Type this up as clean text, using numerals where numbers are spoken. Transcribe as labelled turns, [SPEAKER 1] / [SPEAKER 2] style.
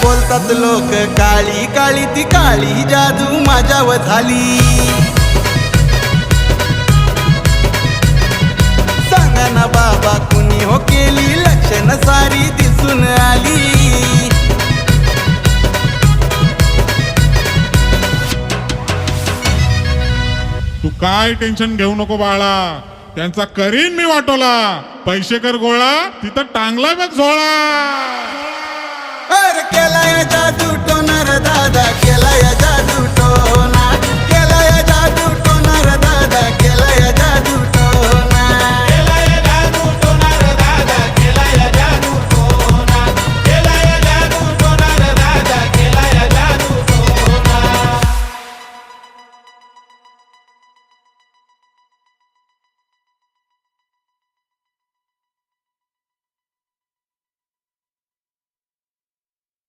[SPEAKER 1] बोलतात लोक काळी काळी ती काळी जादू माझ्यावर झाली। सांगा ना बाबा कुणी हो केली लक्षण सारी दिसून आली।
[SPEAKER 2] तू काय टेन्शन घेऊ नको बाळा, त्यांचा करीन मी वाटोला। पैसे कर गोळा, तिथं टांगला बघ झोळा।
[SPEAKER 1] केलाय जादू